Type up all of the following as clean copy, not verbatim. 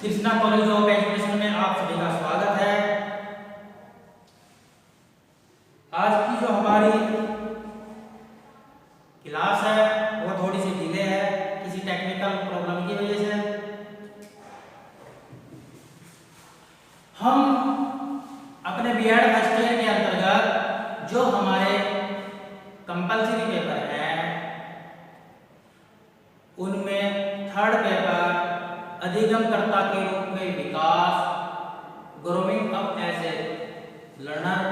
Krishna college of education में आप सभी का स्वागत है। आज की जो हमारी क्लास है वो थोड़ी सी डिले है किसी टेक्निकल प्रॉब्लम की वजह से। हम अपने बीएड फर्स्ट ईयर के अंतर्गत जो हमारे कंपल्सरी पेपर हैं उनमें थर्ड पेपर अधिगमकर्ता के रूप में विकास, growing up as a learner,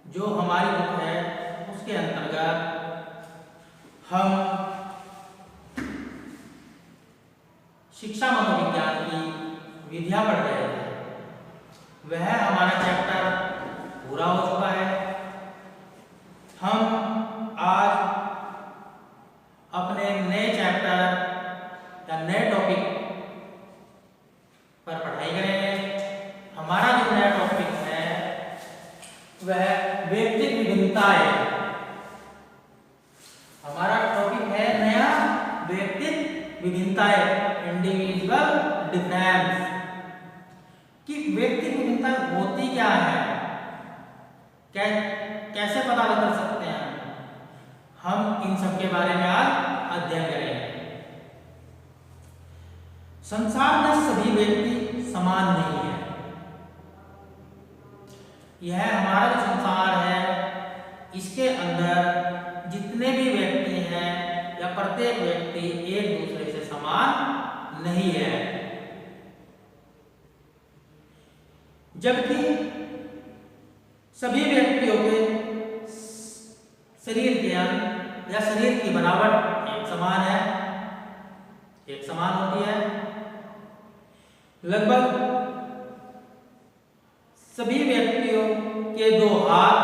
जो हमारी बुक है उसके अंतर्गत हम शिक्षा मनोविज्ञान की विधियां पढ़ रहे थे। वह हमारा चैप्टर पूरा हो चुका है। हम आज अपने नए चैप्टर या नए टॉपिक पर पढ़ाई करेंगे। हमारा जो नया टॉपिक है वह व्यक्तिगत विभिन्नताएं। हमारा टॉपिक है नया व्यक्तिगत विभिन्नताएं, इंडिविजुअल डिफरेंस। कि व्यक्तिगत विभिन्नता होती क्या है, कैसे पता कर सकते हैं, हम इन सब के बारे में आज अध्ययन करेंगे। संसार में सभी व्यक्ति समान नहीं है। यह हमारा जो संसार है इसके अंदर जितने भी व्यक्ति हैं या प्रत्येक व्यक्ति एक दूसरे से समान नहीं है। जबकि सभी व्यक्तियों के शरीर के अंग या शरीर की बनावट एक समान है, एक समान होती है। लगभग सभी व्यक्तियों के दो हाथ,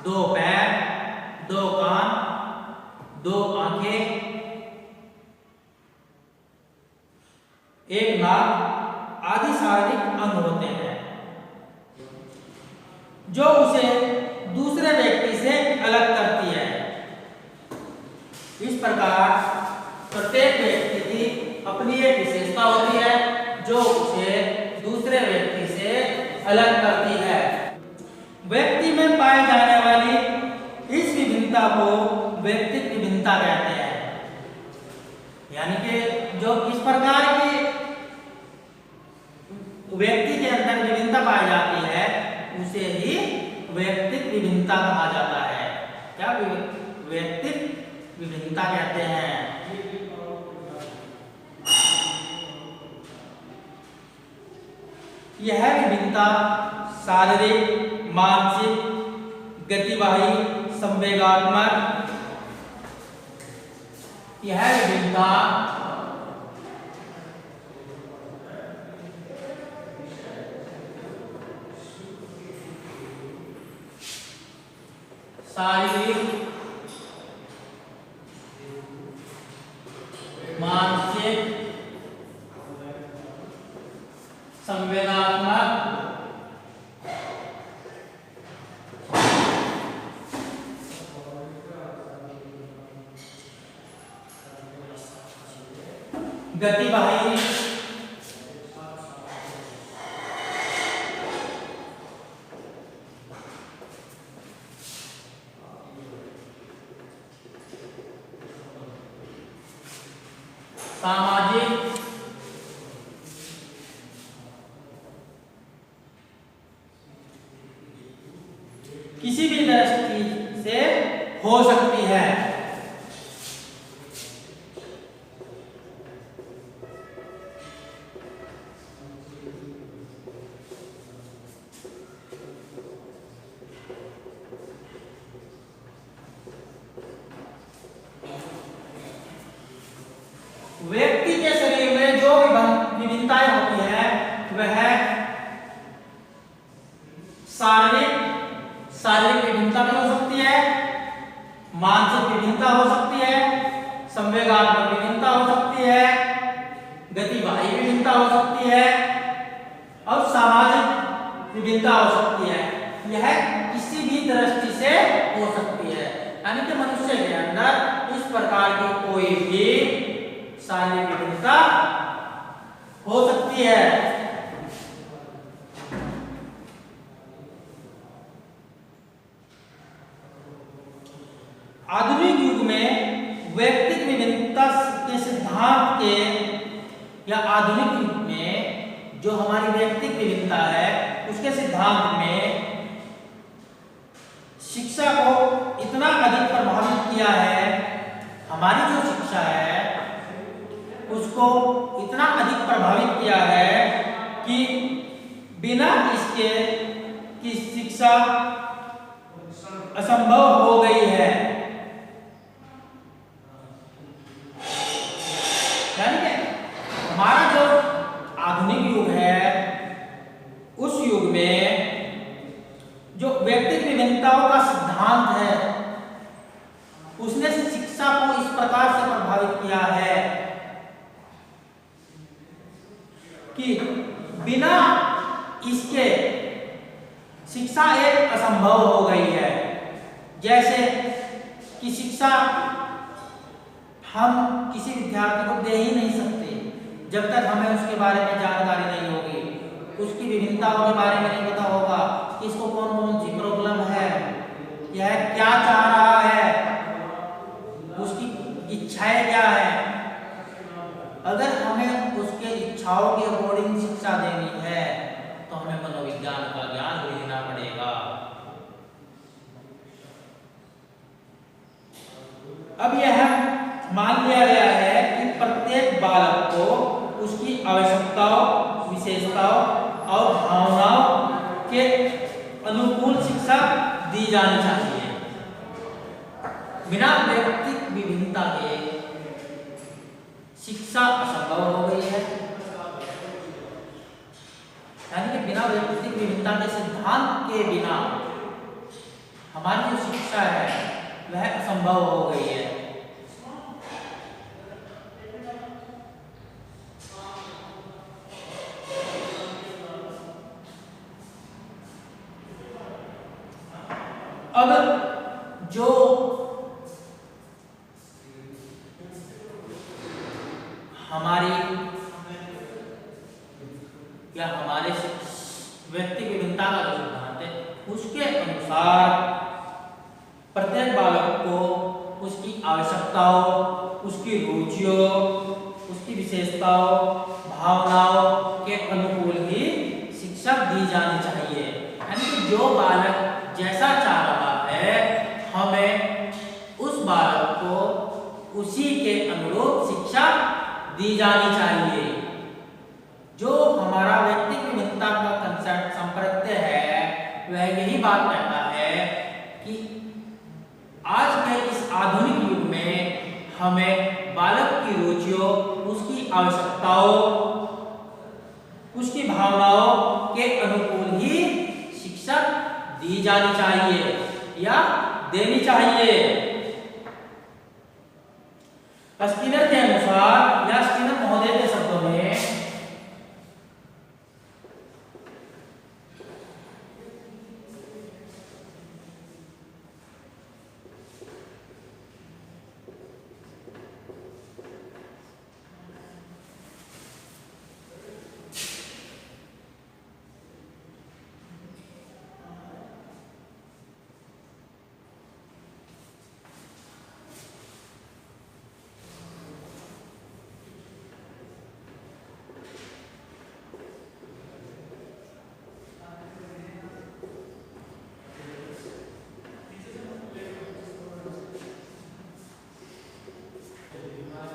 दो पैर, दो कान, दो आंखें, एक नाक आदि शारीरिक अंग होते हैं जो उसे दूसरे व्यक्ति से अलग करती है। इस प्रकार प्रत्येक व्यक्ति की अपनी एक विशेषता होती है जो उसे दूसरे व्यक्ति से अलग करती है। व्यक्ति में पाए जाने वाली इस विभिन्नता को व्यक्तिगत विभिन्नता कहते हैं। यानी कि जो इस प्रकार की व्यक्ति के अंदर विभिन्नता पाई जाती है उसे ही व्यक्तिगत विभिन्नता कहा जाता है। क्या व्यक्तिगत विभिन्नता कहते हैं। यह विभिन्नता शारीरिक, मानसिक, गतिवाही, संवेगात्मक, यह विभिन्नता शारीरिक, मानसिक, संवेदनात्मक, गतिवाही, सामाजिक, किसी भी दृष्टि से हो सकती है। व्यक्ति के शरीर में जो विभिन्नताएं होती है वह शारीरिक विभिन्नता भी हो सकती है, मानसिक विभिन्नता हो सकती है, संवेगात्मक विभिन्नता हो सकती है, गतिवाही विभिन्नता हो सकती है और सामाजिक विभिन्नता हो सकती है। यह किसी भी दृष्टि से हो सकती है। यानी कि मनुष्य के अंदर इस प्रकार की कोई भी शारीरिक विभिन्नता हो सकती है। आधुनिक युग में व्यक्तिगत विभिन्नता के सिद्धांत के या आधुनिक युग में जो हमारी व्यक्तिगत विभिन्नता है उसके सिद्धांत में शिक्षा को इतना अधिक प्रभावित किया है, हमारी जो शिक्षा है उसको इतना अधिक प्रभावित किया है कि बिना इसके कि शिक्षा असंभव हो गई है। यानी कि हमारा जो आधुनिक युग है उस युग में जो व्यक्तिगत विभिन्नताओं का सिद्धांत है उसने शिक्षा को इस प्रकार से प्रभावित किया है कि बिना इसके शिक्षा एक असंभव हो गई है। जैसे कि शिक्षा हम किसी विद्यार्थी को दे ही नहीं सकते जब तक हमें उसके बारे में जानकारी नहीं होगी, उसकी विभिन्नताओं के बारे में नहीं पता होगा, इसको कौन कौन सी प्रॉब्लम है, यह क्या चाह रहा है, उसकी इच्छाएं क्या है। अगर हमें उसके इच्छाओं के अकॉर्डिंग शिक्षा देनी है तो हमें मनोविज्ञान का ज्ञान लेना पड़ेगा। अब यह मान लिया गया है कि प्रत्येक बालक को उसकी आवश्यकताओं, विशेषताओं और भावनाओं के अनुकूल शिक्षा दी जानी चाहिए। बिना व्यक्तिगत विभिन्नता के शिक्षा असंभव हो गई है। यानी कि बिना व्यक्तिगत विभिन्नता के सिद्धांत के बिना हमारी जो शिक्षा है वह असंभव हो गई है। अब जो हमारी या हमारे व्यक्तिगत विभिन्नता का जो सिद्धांत है उसके अनुसार प्रत्येक बालक को उसकी आवश्यकताओं, उसकी रुचियों, उसकी विशेषताओं, भावनाओं के अनुकूल ही शिक्षा दी जानी चाहिए। यानी कि जो बालक जैसा चाह रहा है हमें उस बालक को उसी के अनुरूप शिक्षा दी जानी चाहिए। जो हमारा व्यक्तिगत विभिन्नता का कंसेप्ट संप्रत्य है वह यही बात कहता है कि आज के इस आधुनिक युग में हमें बालक की रुचियों, उसकी आवश्यकताओं, उसकी भावनाओं के अनुकूल ही शिक्षा दी जानी चाहिए या देनी चाहिए। स्किनर के अनुसार या स्किनर महोदय के शब्दों में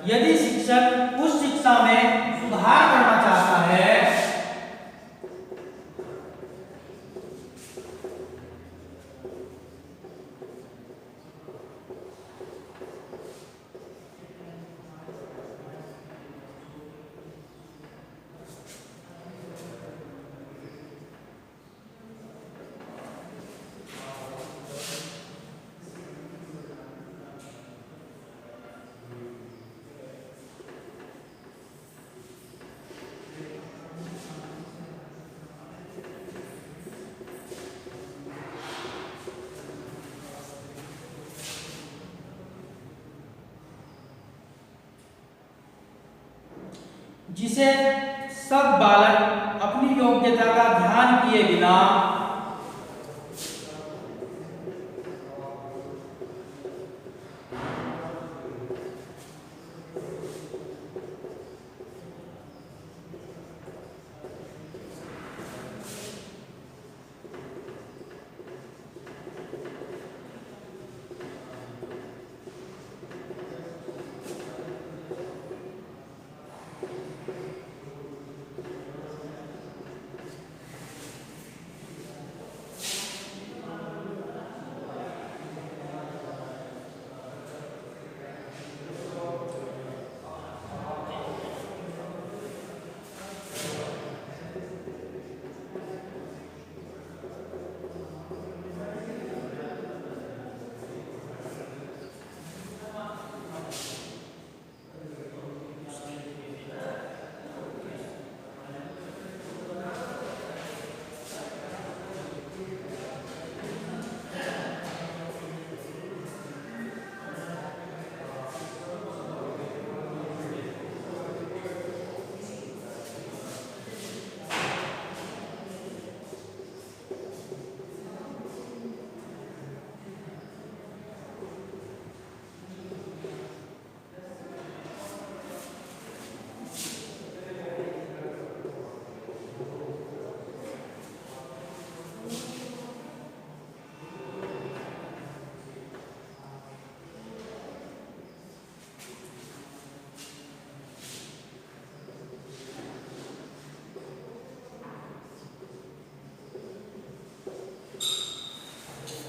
यदि शिक्षक उस शिक्षा में सुधार करना चाहता है जिसे सब बालक अपनी योग्यता का ध्यान किए बिना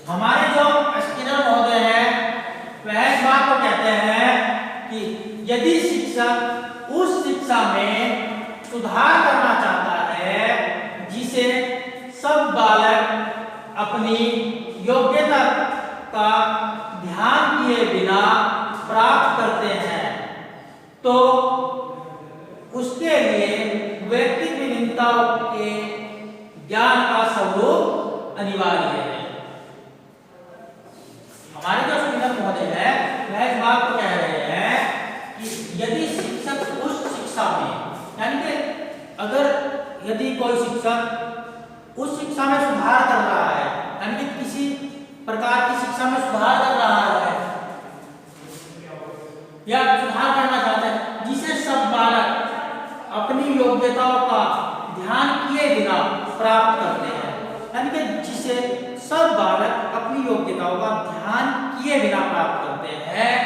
हमारे जो स्किनर महोदय हैं वह इस बात को कहते हैं कि यदि शिक्षक उस शिक्षा में सुधार करना चाहता है जिसे सब बालक अपनी योग्यता का ध्यान किए बिना प्राप्त करते हैं तो उसके लिए व्यक्तिगत विभिन्नताओं के ज्ञान का स्वरूप अनिवार्य है। हमारे जो स्किनर महोदय है वह इस बात को कह रहे हैं कि यदि शिक्षक उस शिक्षा में यानी कि अगर यदि कोई शिक्षक उस शिक्षा में सुधार कर रहा है यानी कि किसी प्रकार की शिक्षा में सुधार कर रहा है या सुधार करना चाहता है जिसे सब बालक अपनी योग्यताओं का ध्यान किए बिना प्राप्त करते हैं यानी कि जिसे सब बालक अपनी योग्यताओं का ध्यान किए बिना प्राप्त करते हैं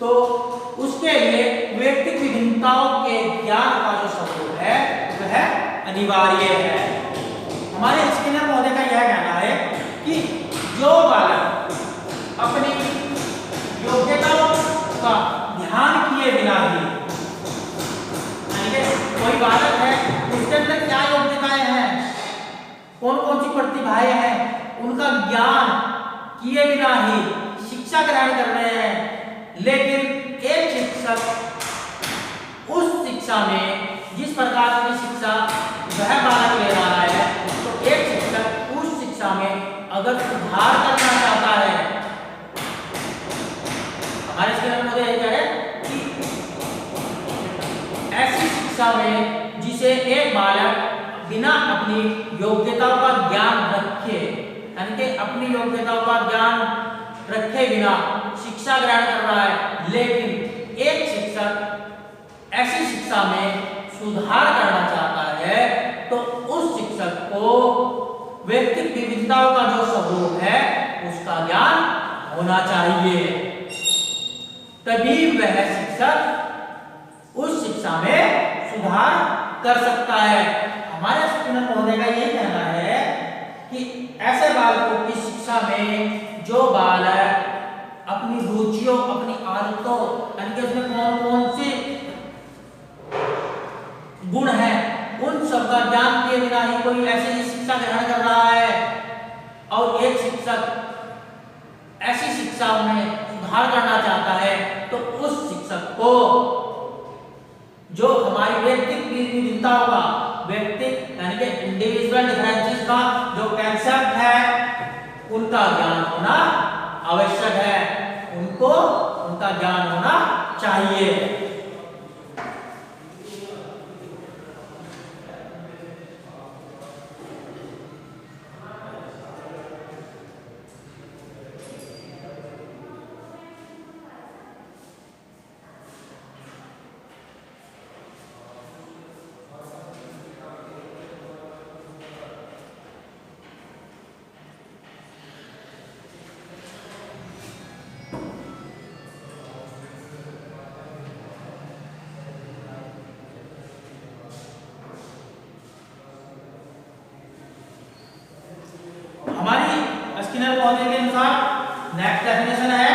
तो उसके लिए व्यक्तिगत विभिन्नताओं के ज्ञान का जो स्वरूप है वह अनिवार्य है। हमारे स्किनर महोदय का यह कहना है कि जो बालक अपनी योग्यताओं का ध्यान किए बिना ही कोई बालक है उसके अंदर क्या योग्यताएं हैं कौन कौन सी प्रतिभाएं हैं उनका ज्ञान किए बिना ही शिक्षा ग्रहण कर रहे हैं लेकिन एक शिक्षक उस शिक्षा में जिस प्रकार की शिक्षा वह बालक ले रहा है तो एक शिक्षक उस शिक्षा में अगर सुधार करना चाहता है हमारे स्किनर महोदय क्या है कि ऐसी शिक्षा में जिसे एक बालक बिना अपनी योग्यताओं का ज्ञान रखे यानी कि अपनी योग्यताओं का ज्ञान रखे बिना शिक्षा ग्रहण कर रहा है लेकिन एक शिक्षक ऐसी शिक्षा में सुधार करना चाहता है तो उस शिक्षक को व्यक्तिगत विविधताओं का जो स्वरूप है उसका ज्ञान होना चाहिए तभी वह शिक्षक उस शिक्षा में सुधार कर सकता है। हमारे स्किनर महोदय का यही कहना है कि ऐसे बालकों की शिक्षा में जो बालक अपनी रुचियों अपनी आदतों यानी कि उसमें कौन कौन से गुण हैं उन सब का ज्ञान किए बिना ही कोई ऐसी शिक्षा ग्रहण कर रहा है और एक शिक्षक ऐसी शिक्षा में सुधार करना चाहता है तो उस शिक्षक को जो हमारी व्यक्तिगत विभिन्नताओं का व्यक्तिगत यानी कि इंडिविजुअल डिफरेंसेस का जो कंसेप्ट है उनका ज्ञान होना आवश्यक है उनको उनका ज्ञान होना चाहिए। डेफिनेशन है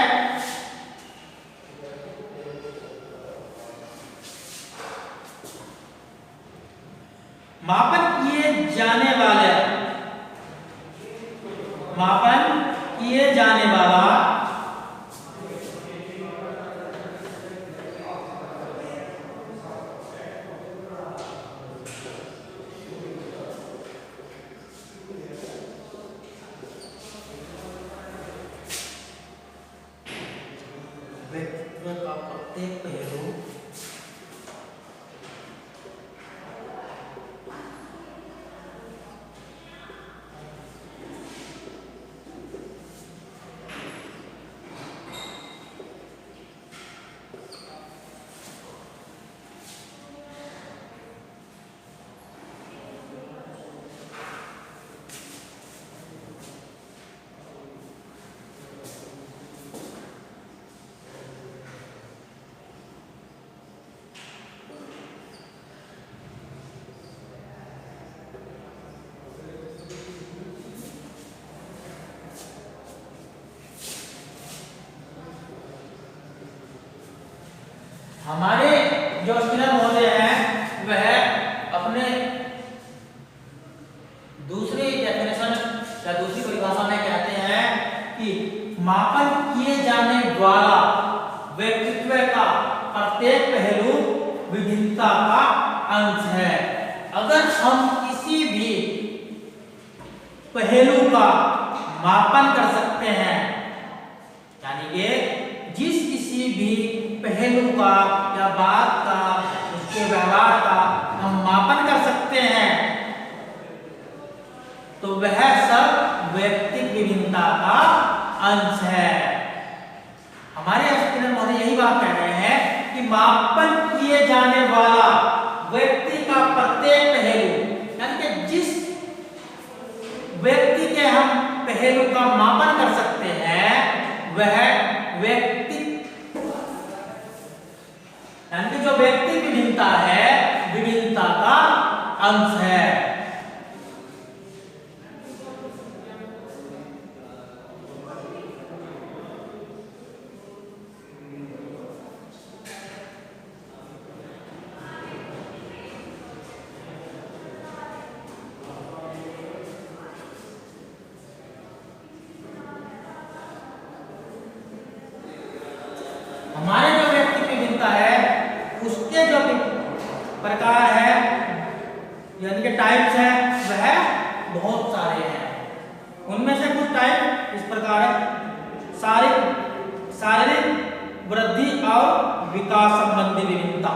मापन किए जाने वाला व्यक्तित्व का प्रत्येक पहलू हमारे जो स्किनर महोदय हैं वह अपने दूसरी डेफिनेशन या दूसरी परिभाषा में कहते हैं कि मापन किए जाने वाला व्यक्तित्व का प्रत्येक पहलू विभिन्नता का अंश है। अगर हम किसी भी पहलू का मापन कर सकते हैं, यानी कि जिस किसी भी पहलू का या बात का, उसके व्यवहार का हम मापन कर सकते हैं, तो वह सब व्यक्तिगत विभिन्नता का अंश है। हमारे स्किनर महोदय यही बात कह रहे हैं कि मापन किए जाने वाला व्यक्ति का प्रत्येक पहलू, यानी कि जिस व्यक्ति के हम पहलू का मापन कर सकते हैं वह व्यक्ति, यानी कि जो व्यक्ति विभिन्नता है, विभिन्नता का अंश है। हमारे जो व्यक्ति की विभिन्नता है उसके जो प्रकार है, यानी कि टाइप्स है, वह बहुत सारे हैं। उनमें से कुछ टाइप इस प्रकार है: शारीरिक वृद्धि और विकास संबंधी विभिन्नता।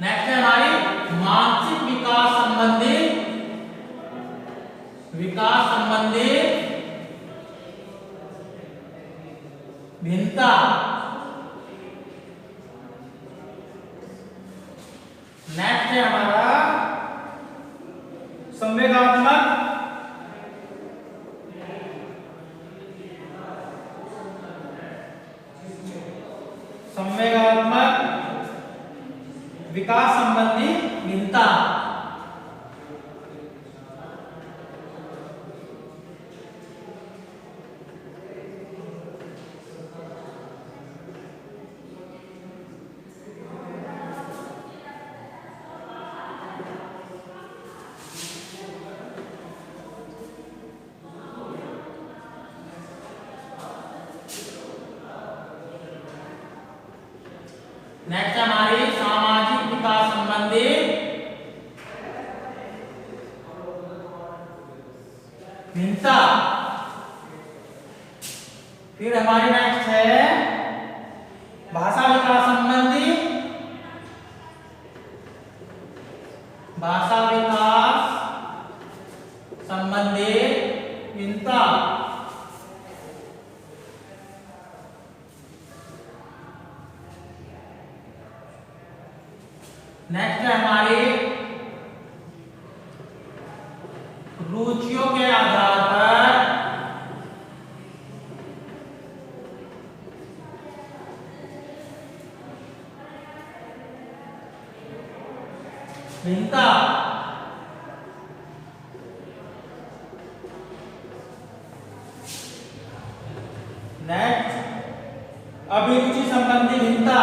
नेक्स्ट है हमारी मानसिक विकास संबंधी भिन्नता। नेक्स्ट है हमारा संवेगात्मक विकास संबंधी भिन्नता। नेक्स्ट हमारी सामाजिक विकास संबंधी भिन्नता। फिर हमारी नेक्स्ट है भाषा विकास संबंधी भिन्नता। नेक्स्ट है हमारी रुचियों के आधार पर भिन्नता। नेक्स्ट अभिरुचि संबंधी भिन्नता।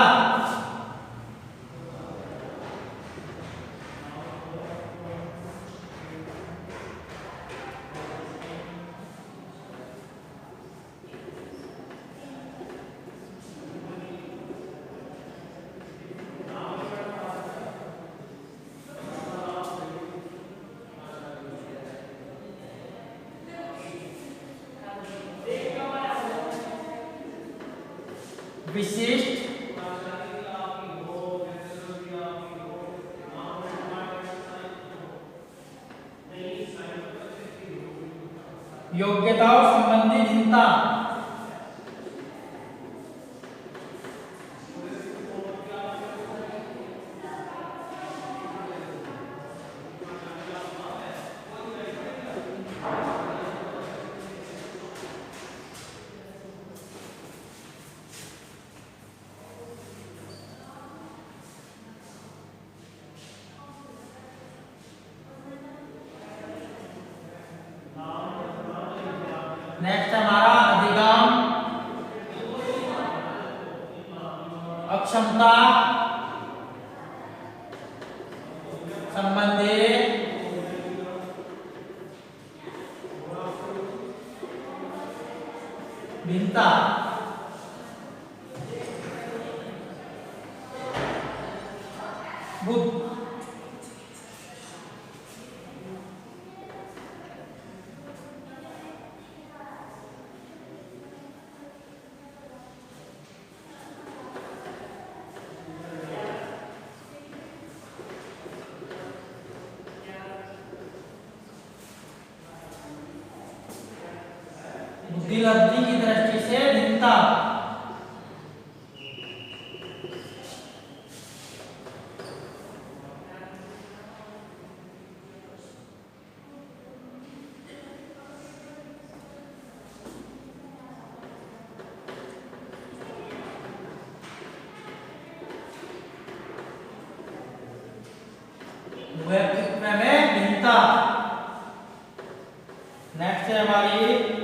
विशिष्ट योग्यताओं संबंधी भिन्नता। नेक्स्ट हमारा अधिगम अक्षमता संबंधी भिन्नता। बुद्धिलब्धि की दृष्टि से भिन्नता। व्यक्तित्व में भिन्नता। नेक्स्ट है हमारी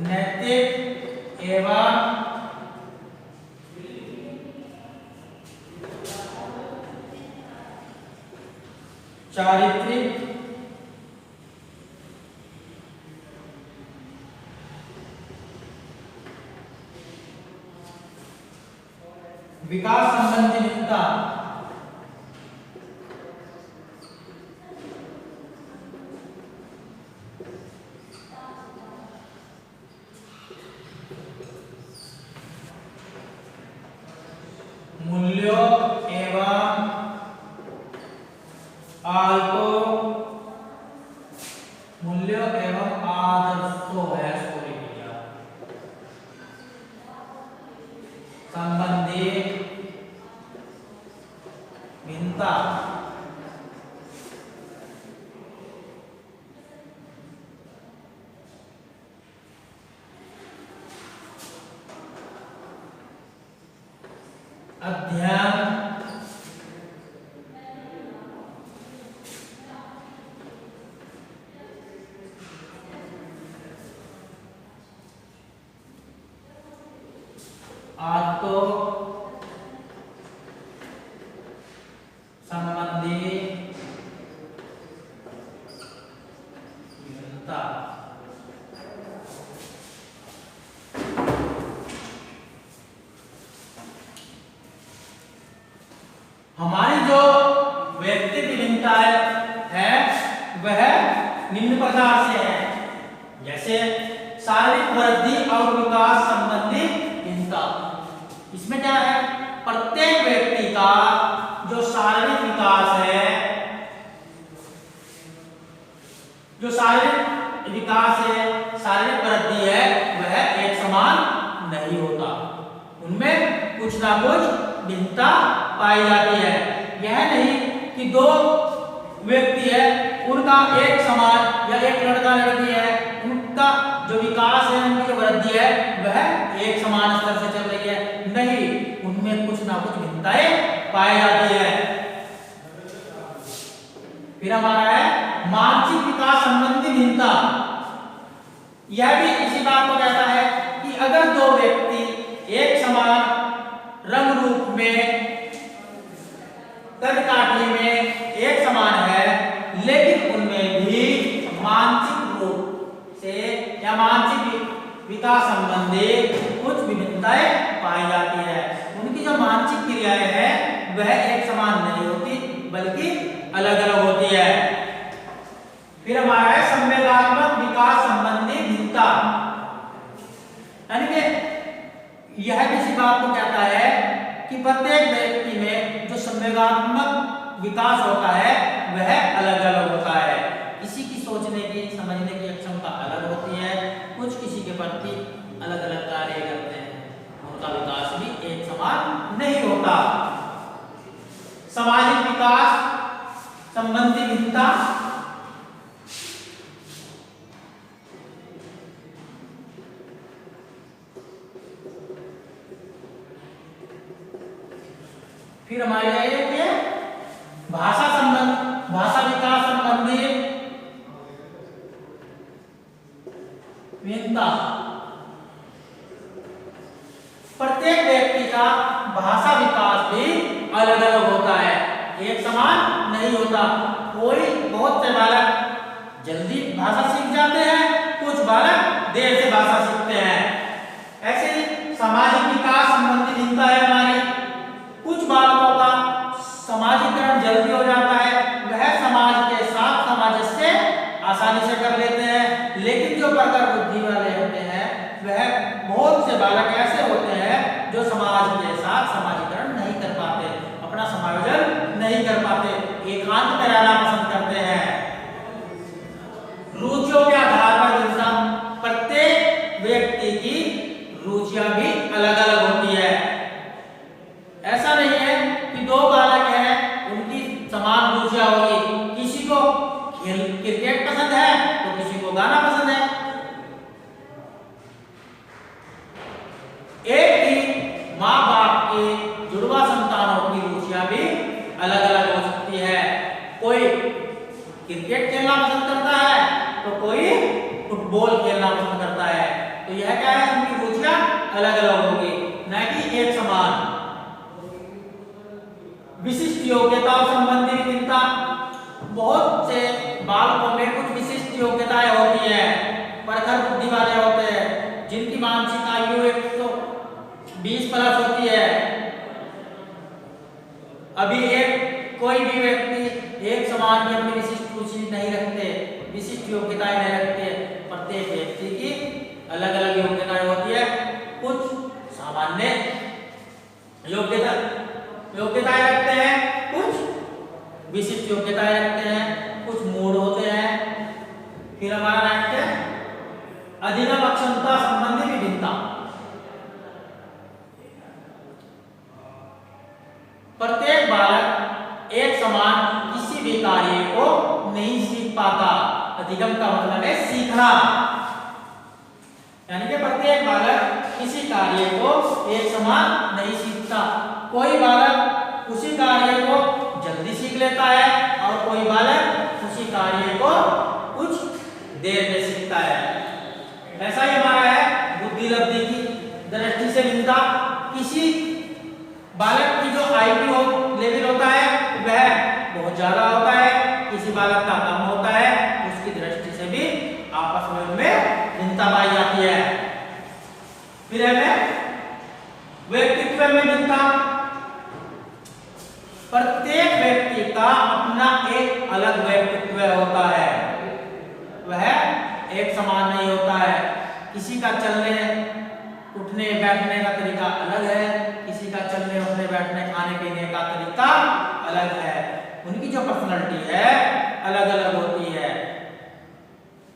नैतिक एवं चारित्रिक विकास संबंधी भिन्नता। मूल्यों एवं मूल्यों एवं आदर्शों संबंधी भिन्नता। अध्ययन संबंधी भिन्नता। हमारी जो व्यक्ति भिन्नताएं है वह निम्न प्रकार से है, जैसे शारीरिक वृद्धि और विकास संबंधी भिन्नता। इसमें क्या है, प्रत्येक व्यक्ति का जो शारीरिक विकास है, जो शारीरिक विकास है, शारीरिक वृद्धि है, वह एक समान नहीं होता। उनमें कुछ ना कुछ भिन्नता पाई जाती है। यह नहीं कि दो व्यक्ति है उनका एक समान, या एक लड़का लड़की है उनका जो विकास है, उनकी जो वृद्धि है वह एक समान स्तर से चल रही है। नहीं, उनमें कुछ ना कुछ भिन्नताएं पाई जाती है। फिर हमारा है मानसिक विकास संबंधी भिन्नता। यह भी इसी बात को कहता है कि अगर दो व्यक्ति एक समान रंग रूप में, कद काठी में एक समान है, लेकिन उनमें भी मानसिक रूप से या मानसिक विकास संबंधी कुछ विभिन्नताएं पाई जाती है। उनकी जो मानसिक क्रियाएं हैं वह एक समान नहीं होती, बल्कि अलग अलग होती है। फिर हमारा है संवेगात्मक विकास संबंधी भिन्नता, यानी कि यह भी इसी बात को कहता है कि प्रत्येक व्यक्ति में जो संवेगात्मक विकास होता है वह अलग अलग होता है। किसी की सोचने की, समझने की क्षमता अलग होती है, कुछ किसी के प्रति अलग अलग कार्य करते हैं, उनका विकास भी एक समान नहीं होता। सामाजिक विकास संबंधी भिन्नता। फिर हमारे ये भाषा विकास संबंधी भिन्नता। प्रत्येक व्यक्ति का भाषा विकास भी अलग अलग होता है, एक समान नहीं होता। कोई बहुत से बालक जल्दी भाषा सीख जाते हैं, कुछ बालक देर से भाषा सीखते हैं। ऐसे ही सामाजिक विकास संबंधी भिन्नता है हमारी। कुछ बालकों का समाजीकरण जल्दी हो जाता है, वह समाज के साथ सामंजस्य आसानी से कर लेते हैं, लेकिन जो प्रखर बुद्धि वाले होते हैं वह बहुत से बालक ऐसे होते हैं जो समाज के साथ समाजीकरण नहीं कर पाते, अपना समायोजन नहीं कर पाते, एकांत में रहना पसंद करते हैं। रुचियों के आधार पर भिन्नता। प्रत्येक व्यक्ति की रुचियां भी अलग अलग होती है। ऐसा नहीं है कि दो बालक हैं उनकी समान रुचियां होगी, किसी को क्रिकेट पसंद है तो किसी को गाना पसंद है। एक ही माँ बाप के जुड़वा संतानों की रुचियां भी अलग अलग हो सकती है। कोई क्रिकेट खेलना पसंद करता है तो कोई फुटबॉल खेलना पसंद करता है। तो यह क्या है, उनकी रुचियां अलग अलग होगी, न कि एक समान। विशिष्ट योग्यता संबंधी भिन्नता। बहुत से बालकों में कुछ विशिष्ट योग्यताएं होती है, प्रखर बुद्धि वाले होते हैं, जिनकी मानसिक आयु 120 प्लस होती है। अभी कोई भी व्यक्ति एक समान की अपनी विशिष्ट रुचि नहीं रखते, विशिष्ट योग्यताएं नहीं रखते। प्रत्येक व्यक्ति की अलग अलग योग्यताएं होती है। कुछ सामान्य योग्यताएं रखते हैं, कुछ विशिष्ट योग्यताएं रखते हैं, कुछ मूड होते हैं। फिर हमारा नेक्स्ट है अधिगम अक्षमता संबंधी विभिन्नता। प्रत्येक बालक एक समान किसी भी कार्य को नहीं सीख पाता। अधिगम का मतलब है सीखना, यानी कि प्रत्येक बालक किसी कार्य को एक समान नहीं सीखता। कोई बालक उसी कार्य को जल्दी सीख लेता है और कोई बालक उसी कार्य को कुछ देर में सीखता है। ऐसा ही हमारा है बुद्धि लब्धि की दृष्टि से भिन्नता। किसी बालक की जो IQ लेवल होता है वह बहुत ज्यादा होता है, किसी बालक का कम होता है, उसकी दृष्टि से भी आपस में उनमें भिन्नता पाई जाती है। फिर है व्यक्तित्व में भिन्नता। प्रत्येक व्यक्ति का अपना एक अलग व्यक्तित्व होता है, वह एक समान नहीं होता है। किसी का चलने उठने बैठने का तरीका अलग है, किसी का चलने उठने बैठने खाने पीने का तरीका अलग है। उनकी जो पर्सनालिटी है अलग अलग होती है,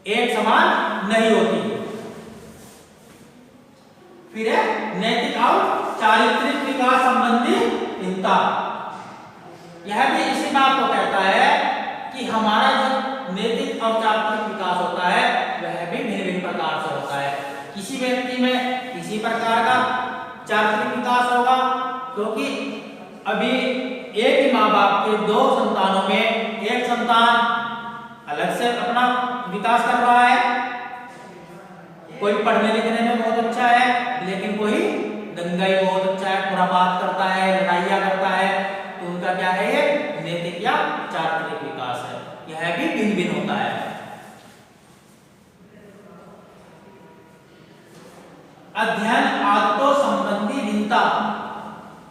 एक समान नहीं होती। फिर है नैतिक और चारित्रिक विकास संबंधी भिन्नता। यह भी इसी बात को कहता है कि हमारा जो नैतिक और चारित्रिक विकास होता है वह भी भिन्न भिन्न प्रकार से होता है। किसी व्यक्ति में किसी प्रकार का चारित्रिक विकास होगा, क्योंकि अभी एक ही माँ बाप के दो संतानों में एक संतान अलग से अपना विकास कर रहा है। कोई पढ़ने लिखने में बहुत अच्छा है, लेकिन कोई दंगाई बहुत अच्छा है, खुरापात करता है, लड़ाइयाँ करता है, तो उनका क्या है ये नैतिक या चारित्रिक विकास है। यह भी भिन्न भिन्न होता है। अध्ययन आदतों संबंधी भिन्नता।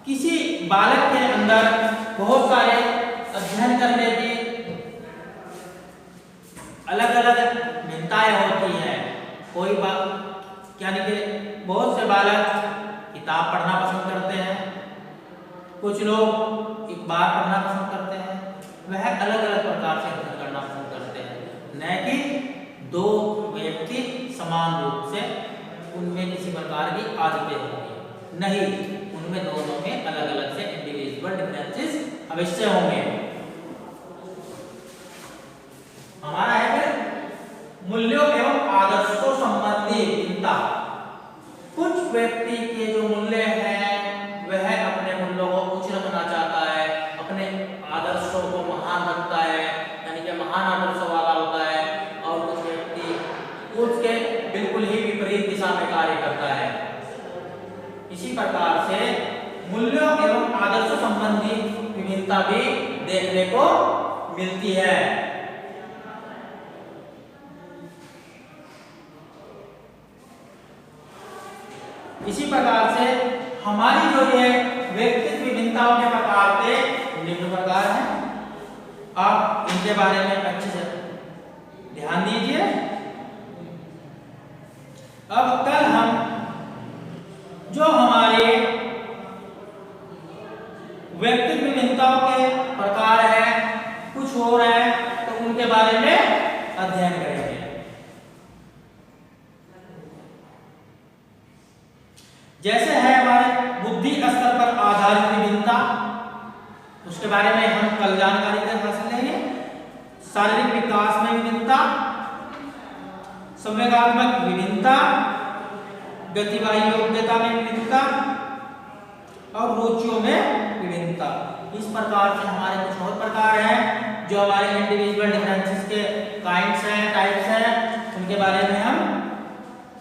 किसी बालक के अंदर बहुत सारे अध्ययन करने की अलग अलग भिन्नताएं होती हैं। कोई यानी कि बहुत से बालक किताब पढ़ना पसंद करते हैं, कुछ लोग अखबार पढ़ना पसंद करते हैं। वह अलग अलग प्रकार से अध्ययन करना पसंद करते हैं, न कि दो व्यक्ति समान रूप से उनमें किसी प्रकार की आदतें होंगी। नहीं, उनमें दोनों में अलग अलग से इंडिविजुअल डिफरेंसेस अवश्य होंगे। हमारा है फिर मूल्यों एवं आदर्शों संबंधी भिन्नता। कुछ व्यक्ति के जो मूल्य हैं वह अपने मूल्यों को उच्च रखना चाहता है, अपने आदर्शों को महान रखता है, यानी कि महान आदर्शों वाला होता है, और कुछ व्यक्ति उसके बिल्कुल ही विपरीत दिशा में कार्य करता है। इसी प्रकार से मूल्यों एवं आदर्शों संबंधी विभिन्नता भी देखने को मिलती है। इसी प्रकार से हमारी जो ये व्यक्तित्व विभिन्नताओं के प्रकार थे निम्न प्रकार हैं। आप इनके बारे में अच्छे से ध्यान दीजिए। अब कल हम जो हमारे व्यक्तित्व विभिन्नताओं के प्रकार हैं कुछ और हैं, तो उनके बारे में अध्ययन करेंगे। जैसे है हमारे बुद्धि स्तर पर आधारित विभिन्नता, उसके बारे में हम कल जानकारी हासिल लेंगे। शारीरिक विकास में विभिन्नता, संवेगात्मक विभिन्नता, गतिवाही योग्यता में विभिन्नता और रुचियों में विभिन्नता। इस प्रकार से हमारे कुछ और प्रकार हैं जो हमारे इंडिविजुअल डिफरेंसेस के काइंड्स हैं, टाइप्स हैं, उनके बारे में हम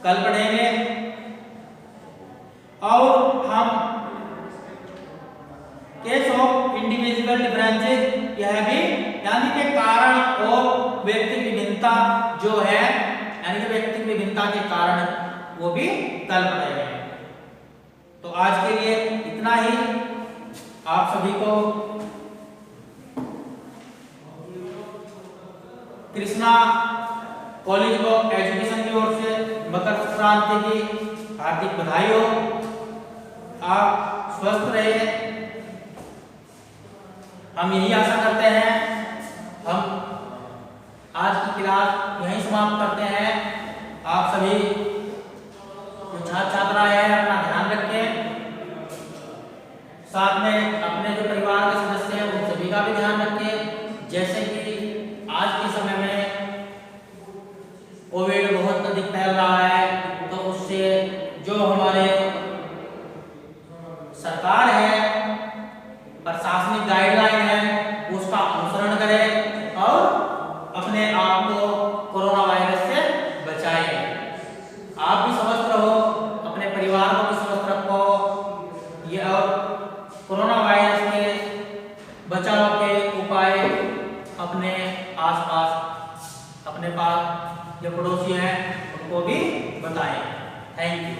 कल पढ़ेंगे। और हम केस ऑफ इंडिविजुअल डिफरेंसेस, यह भी यानी कि कारण और व्यक्ति विभिन्नता जो है, यानी कि व्यक्ति विभिन्नता के कारण, वो भी कल पढ़ेंगे। तो आज के लिए इतना ही। आप सभी को कृष्णा कॉलेज ऑफ एजुकेशन की ओर से मकर संक्रांति की हार्दिक बधाई हो। आप स्वस्थ रहे, हम यही आशा करते हैं। हम आज की क्लास यहीं समाप्त करते हैं। आप सभी जो छात्र छात्राएं हैं अपना ध्यान रखें, साथ में अपने जो परिवार के सदस्य हैं उन सभी का भी ध्यान रखें। जैसे कि आज के समय में कोविड बहुत अधिक फैल रहा है, तो उससे जो हमारे सरकार है, प्रशासनिक गाइडलाइन है, उसका अनुसरण करें और अपने आप को कोरोना वायरस से बचाएं। आप भी स्वस्थ रहो, अपने परिवार को भी स्वस्थ रखो। ये और कोरोना वायरस के बचाव के उपाय अपने आसपास, अपने पास जो पड़ोसी हैं उनको भी बताएं। Thank you.